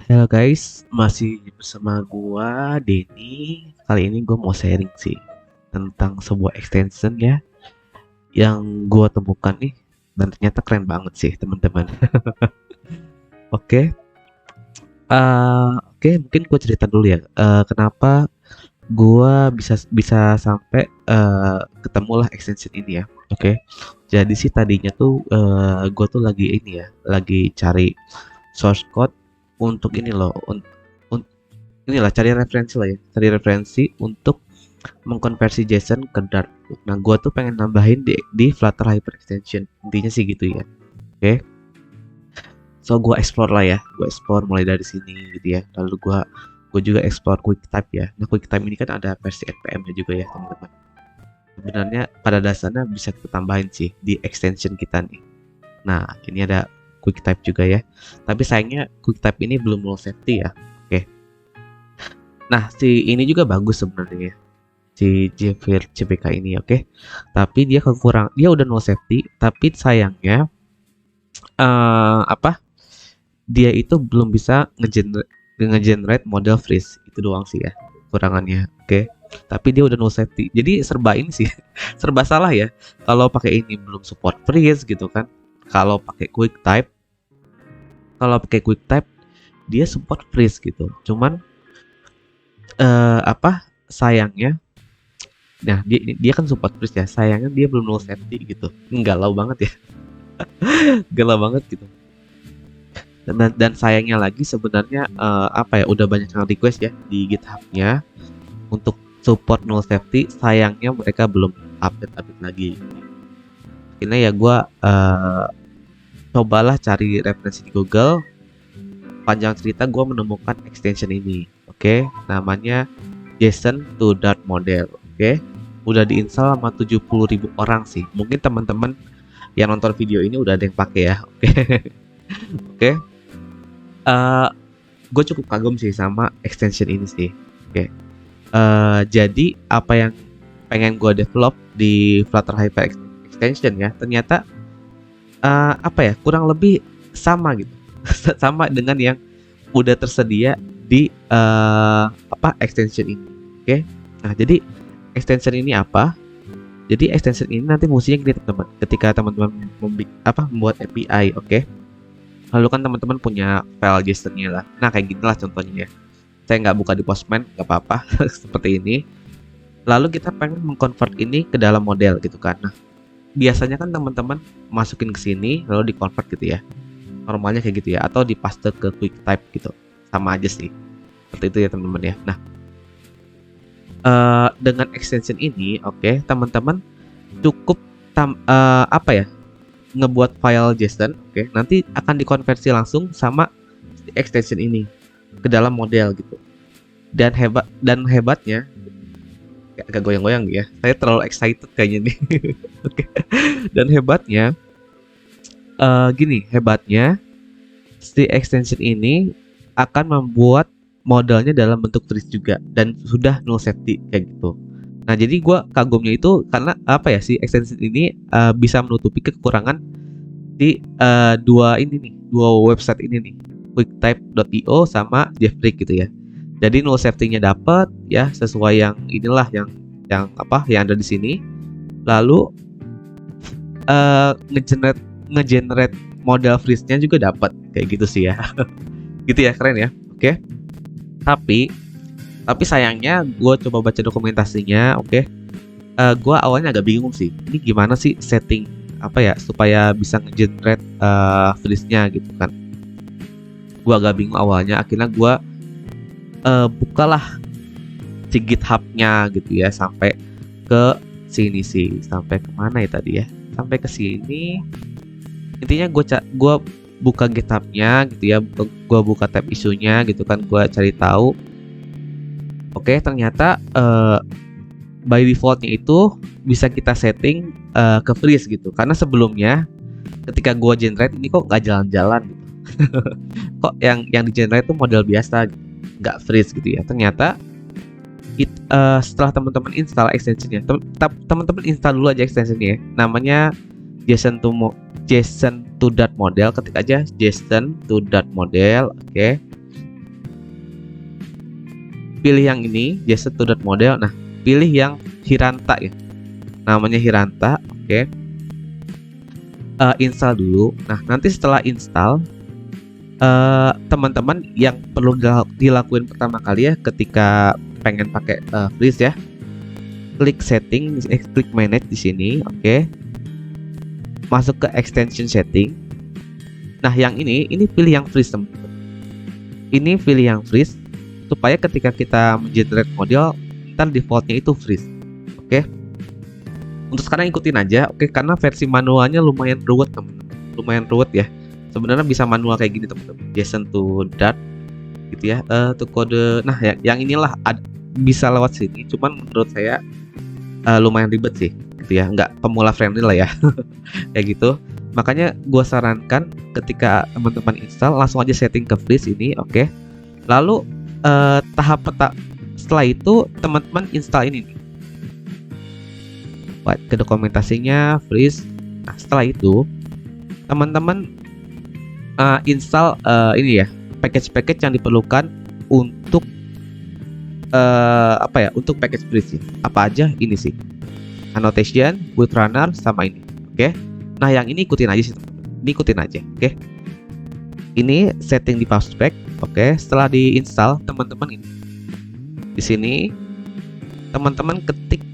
Halo guys, masih bersama gua Denny. Kali ini gua mau sharing sih tentang sebuah extension ya yang gua temukan nih dan ternyata keren banget sih teman-teman. Oke, oke mungkin gua cerita dulu ya. Kenapa gua bisa bisa sampai ketemulah extension ini ya. Oke, jadi sih tadinya tuh gua tuh lagi ini ya, lagi cari source code untuk ini loh, inilah cari referensi lah ya, cari referensi untuk mengkonversi JSON ke Dart. Nah, gua tuh pengen nambahin di Flutter Hyperextension. Intinya sih gitu ya. Oke. So gua explore lah ya. Gua explore mulai dari sini gitu ya. Lalu gua juga explore QuickType ya. Nah, QuickType ini kan ada versi npm-nya juga ya, teman-teman. Sebenarnya pada dasarnya bisa kita tambahin sih di extension kita nih. Nah, ini ada QuickType juga ya. Tapi sayangnya QuickType ini belum null safety ya. Oke. Nah, si ini juga bagus sebenarnya ya. Si Jevir CPK ini, oke. Tapi dia udah no safety, tapi sayangnya apa? Dia itu belum bisa ngegenerate model freeze. Itu doang sih ya kekurangannya, oke. Tapi dia udah no safety. Jadi serba ini sih, serba salah ya. Kalau pakai ini belum support freeze gitu kan. Kalau pakai QuickType dia support freeze gitu. Cuman apa? Sayangnya nah dia kan support freeze ya, sayangnya dia belum null safety gitu, galau banget ya. Galau banget gitu. Dan sayangnya lagi sebenarnya apa ya, udah banyak yang request ya di GitHub-nya untuk support null safety, sayangnya mereka belum update lagi. Ini ya gue cobalah cari referensi di Google. Panjang cerita gue menemukan extension ini, oke. Namanya JSON to Dart model, oke. Udah diinstal sama 70.000 orang sih. Mungkin teman-teman yang nonton video ini udah ada yang pakai ya, oke. Oke. Gue cukup kagum sih sama extension ini sih, oke. Jadi apa yang pengen gue develop di Flutter Hyper Extension ya, ternyata apa ya, kurang lebih sama gitu. Sama dengan yang udah tersedia di apa extension ini, oke. Nah, jadi extension ini apa? Jadi extension ini nanti fungsinya gini teman-teman. Ketika teman-teman membuat API, oke. Lalu kan teman-teman punya file JSON-nya lah. Nah, kayak gini lah contohnya ya. Saya nggak buka di Postman, nggak apa-apa. Seperti ini. Lalu kita pengen mengconvert ini ke dalam model gitu kan. Nah, biasanya kan teman-teman masukin ke sini lalu di-convert gitu ya. Normalnya kayak gitu ya, atau dipaste ke QuickType gitu. Sama aja sih. Seperti itu ya teman-teman ya. Nah, dengan extension ini, oke, teman-teman cukup apa ya, ngebuat file JSON, oke, nanti akan dikonversi langsung sama extension ini ke dalam model gitu. Dan hebatnya, agak goyang-goyang ya. Saya terlalu excited kayaknya nih. Oke. Dan hebatnya, hebatnya si extension ini akan membuat modelnya dalam bentuk freeze juga dan sudah null safety kayak gitu. Nah, jadi gue kagumnya itu karena apa ya, si extension ini bisa menutupi kekurangan di dua website ini nih, QuickType.io sama Jeffrey gitu ya. Jadi null safety-nya dapat ya, sesuai yang inilah yang apa yang ada di sini. Lalu ngegenerate model freeze-nya juga dapat kayak gitu sih ya. Gitu ya, keren ya. Oke. Tapi sayangnya gue coba baca dokumentasinya, oke. Gue awalnya agak bingung sih. Ini gimana sih setting apa ya supaya bisa ngegenerate freeze-nya gitu kan. Gue agak bingung awalnya. Akhirnya gue bukalah si GitHub-nya gitu ya, sampai ke sini sih. Sampai kemana ya tadi ya? Sampai ke sini. Intinya gue buka GitHub-nya gitu ya, gue buka tab isunya gitu kan, gue cari tahu. Oke, ternyata by defaultnya itu bisa kita setting ke freeze gitu, karena sebelumnya ketika gue generate ini kok nggak jalan-jalan gitu. Kok yang di generate itu model biasa gitu, nggak freeze gitu ya. Ternyata setelah teman-teman install extensionnya, teman-teman install dulu aja extensionnya ya. Namanya JSON to Dart model, ketik aja JSON to Dart model, oke. pilih yang ini, JSON to dot model. Nah, pilih yang Hiranta ya. Namanya Hiranta, oke. Install dulu. Nah, nanti setelah install, teman-teman yang perlu dilakuin pertama kali ya ketika pengen pakai Freeze ya. Klik setting, klik manage di sini, oke. Masuk ke extension setting. Nah, yang ini pilih yang Freeze, teman-teman. Ini pilih yang Freeze supaya ketika kita mengenerate model, ntar defaultnya itu Freeze, oke. Untuk sekarang ikutin aja, oke, karena versi manualnya lumayan ruwet, teman-teman. Lumayan ruwet ya. Sebenarnya bisa manual kayak gini, teman-teman. JSON to Dart gitu ya. To kode. Nah, yang inilah bisa lewat sini. Cuman menurut saya lumayan ribet sih, gitu ya. Nggak pemula friendly lah ya. Kayak gitu. Makanya gua sarankan ketika teman-teman install langsung aja setting ke Freeze ini, oke. Lalu setelah itu teman-teman install ini nih. Ke dokumentasinya Freeze. Nah, setelah itu teman-teman install ini ya, package-package yang diperlukan untuk apa ya, untuk package Freeze. Apa aja ini sih, annotation, boot runner, sama ini, oke. Nah, yang ini ikutin aja sih, teman-teman. Ini ikutin aja, oke. Ini setting di PubSpec, oke. Setelah diinstal, teman-teman ini di sini teman-teman ketik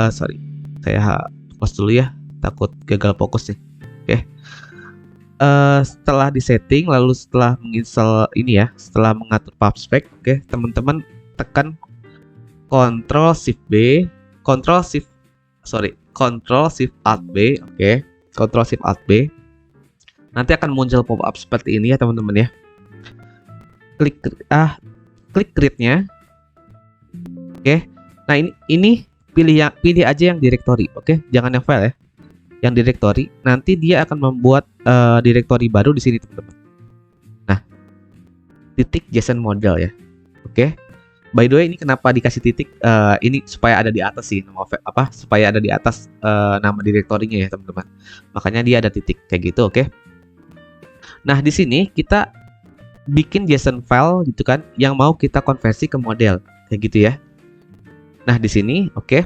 sorry, saya fokus dulu ya, takut gagal fokus nih, oke. Setelah disetting, lalu setelah menginstal ini ya, setelah mengatur PubSpec, oke, teman-teman tekan Ctrl Shift B, Ctrl Shift Alt B, oke. Ctrl Shift Alt B. Nanti akan muncul pop-up seperti ini ya, teman-teman ya. Klik create-nya. Oke. Nah, ini pilih aja yang directory, oke. Jangan yang file ya. Yang directory, nanti dia akan membuat directory baru di sini, teman-teman. Nah, titik JSON model ya. Oke. By the way, ini kenapa dikasih titik? Ini supaya ada di atas sih, supaya ada di atas nama direktorinya ya, teman-teman. Makanya dia ada titik kayak gitu, oke. Nah, di sini kita bikin JSON file gitu kan, yang mau kita konversi ke model kayak gitu ya. Nah, di sini, oke.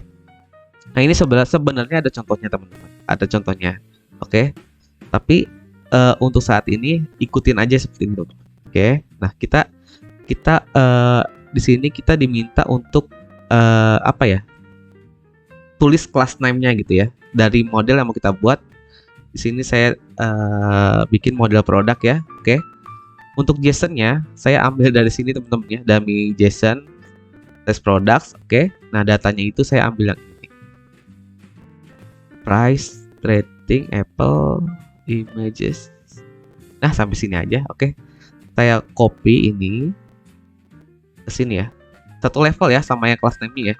Nah, ini sebenarnya ada contohnya, teman-teman. Ada contohnya, oke. Tapi untuk saat ini ikutin aja seperti ini, teman-teman. Oke. Nah, kita di sini kita diminta untuk apa ya? Tulis class name-nya gitu ya. Dari model yang mau kita buat. Di sini saya bikin model produk ya, oke. Untuk JSON-nya saya ambil dari sini, teman-teman ya, dummy JSON test products, oke. Nah, datanya itu saya ambil yang ini. Price, rating, Apple, images. Nah, sampai sini aja, oke. Saya copy ini ke sini ya. Satu level ya sama yang class name-nya ya.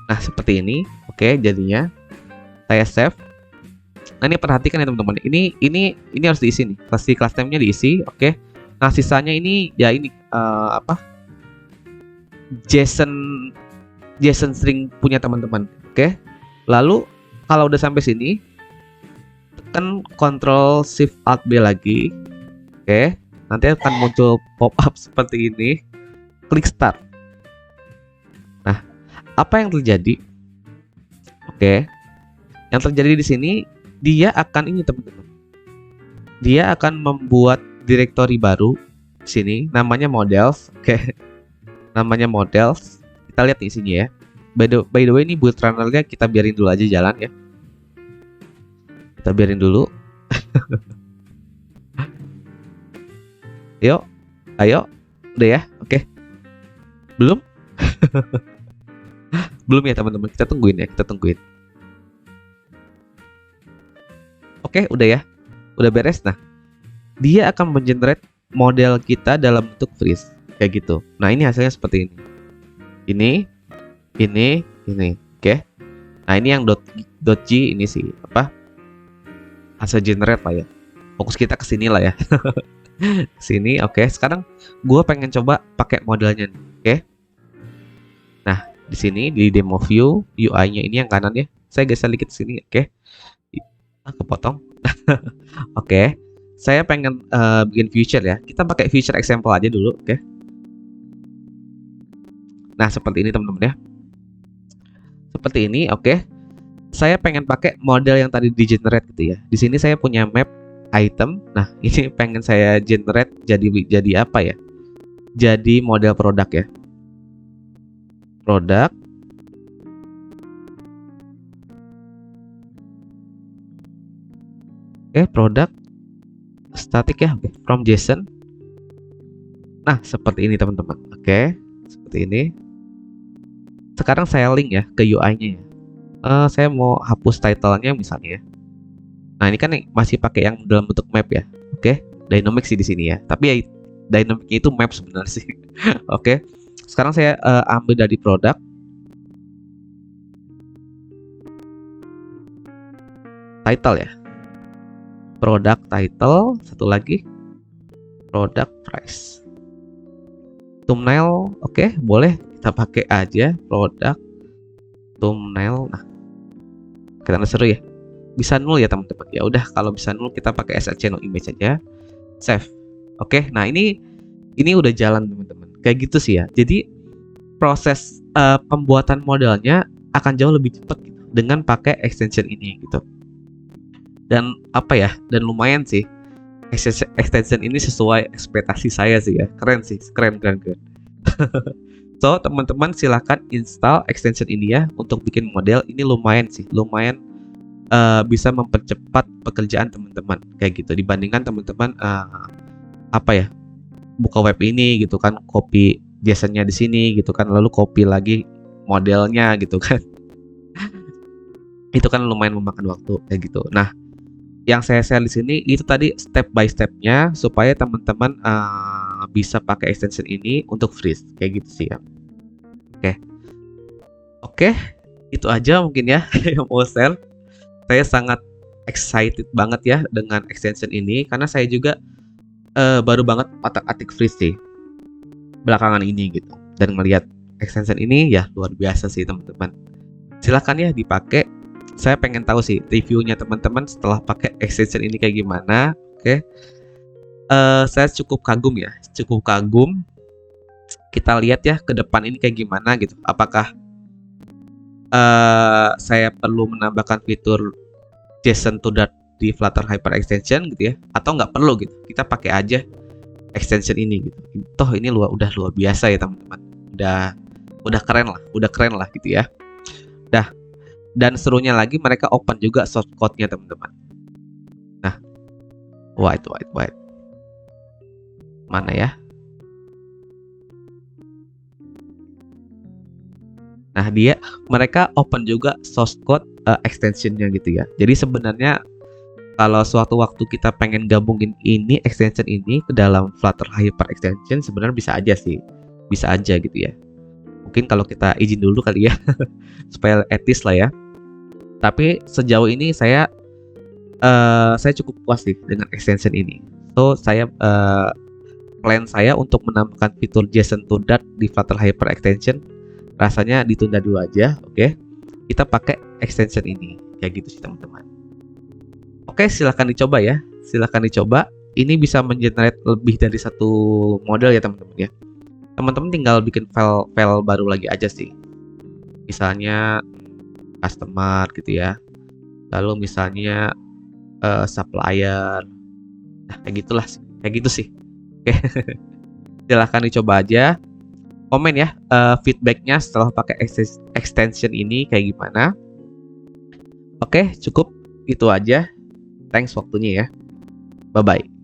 Nah, seperti ini, oke, jadinya. Saya save. Nah, ini perhatikan ya, teman-teman. Ini harus diisi nih. Pasti class name-nya diisi, oke. Nah, sisanya ini ya ini JSON string punya teman-teman, oke. Lalu kalau udah sampai sini, tekan Ctrl Shift Alt B lagi, oke. Nanti akan muncul pop-up seperti ini. Klik Start. Nah, apa yang terjadi? Oke. Yang terjadi di sini, dia akan ini, teman-teman. Dia akan membuat directory baru di sini, namanya models, oke. Namanya models. Kita lihat di sini ya. By the way, ini boot runner-nya kita biarin dulu aja jalan ya. Kita biarin dulu. Yuk, ayo, udah ya, oke. Belum? Belum ya, teman-teman. Kita tungguin ya, kita tungguin. Oke, udah ya. Udah beres. Nah, dia akan mengenerate model kita dalam bentuk Freeze kayak gitu. Nah, ini hasilnya seperti ini. Ini. Oke. Nah, ini yang .g ini sih apa? Hasil generate lah ya. Fokus kita ke sini lah ya. Sini, oke. Sekarang gue pengen coba pakai modelnya nih, oke. Nah, di sini di demo view UI-nya ini yang kanan ya. Saya geser dikit sini, oke. Kepotong. Oke. Saya pengen bikin feature ya. Kita pakai feature example aja dulu, oke. Nah, seperti ini teman-teman ya. Seperti ini, oke. Saya pengen pakai model yang tadi di generate gitu ya. Di sini saya punya map item. Nah, ini pengen saya generate jadi apa ya? Jadi model produk ya. Produk. Oke, produk static ya. Oke, from JSON. Nah, seperti ini teman-teman. Oke, seperti ini. Sekarang saya link ya ke UI-nya ya. Saya mau hapus title-nya misalnya ya. Nah, ini kan masih pakai yang dalam bentuk map ya. Oke, dynamic sih di sini ya. Tapi ya dynamicnya itu map sebenarnya sih. Oke. Sekarang saya ambil dari produk. Title ya. Produk title, satu lagi product price. Thumbnail, oke, boleh kita pakai aja produk thumbnail. Nah, kelihatan seru ya. Bisa nul ya teman-teman. Ya udah, kalau bisa nul kita pakai SRC no image aja. Save. Oke, nah ini udah jalan teman-teman. Kayak gitu sih ya. Jadi proses pembuatan modelnya akan jauh lebih cepat gitu, dengan pakai extension ini gitu. Dan apa ya? Dan lumayan sih. Extension ini sesuai ekspektasi saya sih ya. Keren sih, keren. So, teman-teman silahkan install extension ini ya untuk bikin model. Ini lumayan sih, lumayan bisa mempercepat pekerjaan teman-teman kayak gitu dibandingkan teman-teman apa ya, buka web ini gitu kan, copy JSON-nya di sini gitu kan, lalu copy lagi modelnya gitu kan. Itu kan lumayan memakan waktu kayak gitu. Nah, yang saya share di sini itu tadi step by stepnya supaya teman-teman bisa pakai extension ini untuk freeze kayak gitu sih ya. Oke, itu aja mungkin ya yang mau share. Saya sangat excited banget ya dengan extension ini karena saya juga baru banget otak-atik freeze sih belakangan ini gitu, dan melihat extension ini ya luar biasa sih teman-teman. Silahkan ya dipakai. Saya pengen tahu sih reviewnya teman-teman setelah pakai extension ini kayak gimana. Oke, saya cukup kagum ya, cukup kagum. Kita lihat ya ke depan ini kayak gimana gitu. Apakah saya perlu menambahkan fitur JSON to Dart di Flutter Hyper Extension gitu ya, atau nggak perlu gitu, kita pakai aja extension ini gitu. Toh ini udah luar biasa ya teman-teman, udah keren lah gitu ya. Dan serunya lagi mereka open juga source code-nya teman-teman. Nah, white mana ya? Nah, mereka open juga source code extension-nya gitu ya. Jadi sebenarnya kalau suatu waktu kita pengen gabungin ini extension ini ke dalam Flutter Hyper Extension, sebenarnya bisa aja sih. Bisa aja gitu ya. Mungkin kalau kita izin dulu kali ya supaya etis lah ya. Tapi sejauh ini saya cukup puas sih dengan extension ini. So, plan saya untuk menambahkan fitur JSON to Dart di Flutter Hyper Extension rasanya ditunda dulu aja, oke? Kita pakai extension ini, kayak gitu sih teman-teman. Oke, silahkan dicoba ya, silahkan dicoba. Ini bisa mengenerate lebih dari satu model ya teman-teman ya. Teman-teman tinggal bikin file baru lagi aja sih. Misalnya customer gitu ya. Lalu misalnya supplier. Nah, kayak gitulah, kayak gitu sih. Oke, silahkan dicoba aja. Komen ya feedbacknya setelah pakai extension ini kayak gimana. Oke, cukup itu aja. Thanks waktunya ya. Bye bye.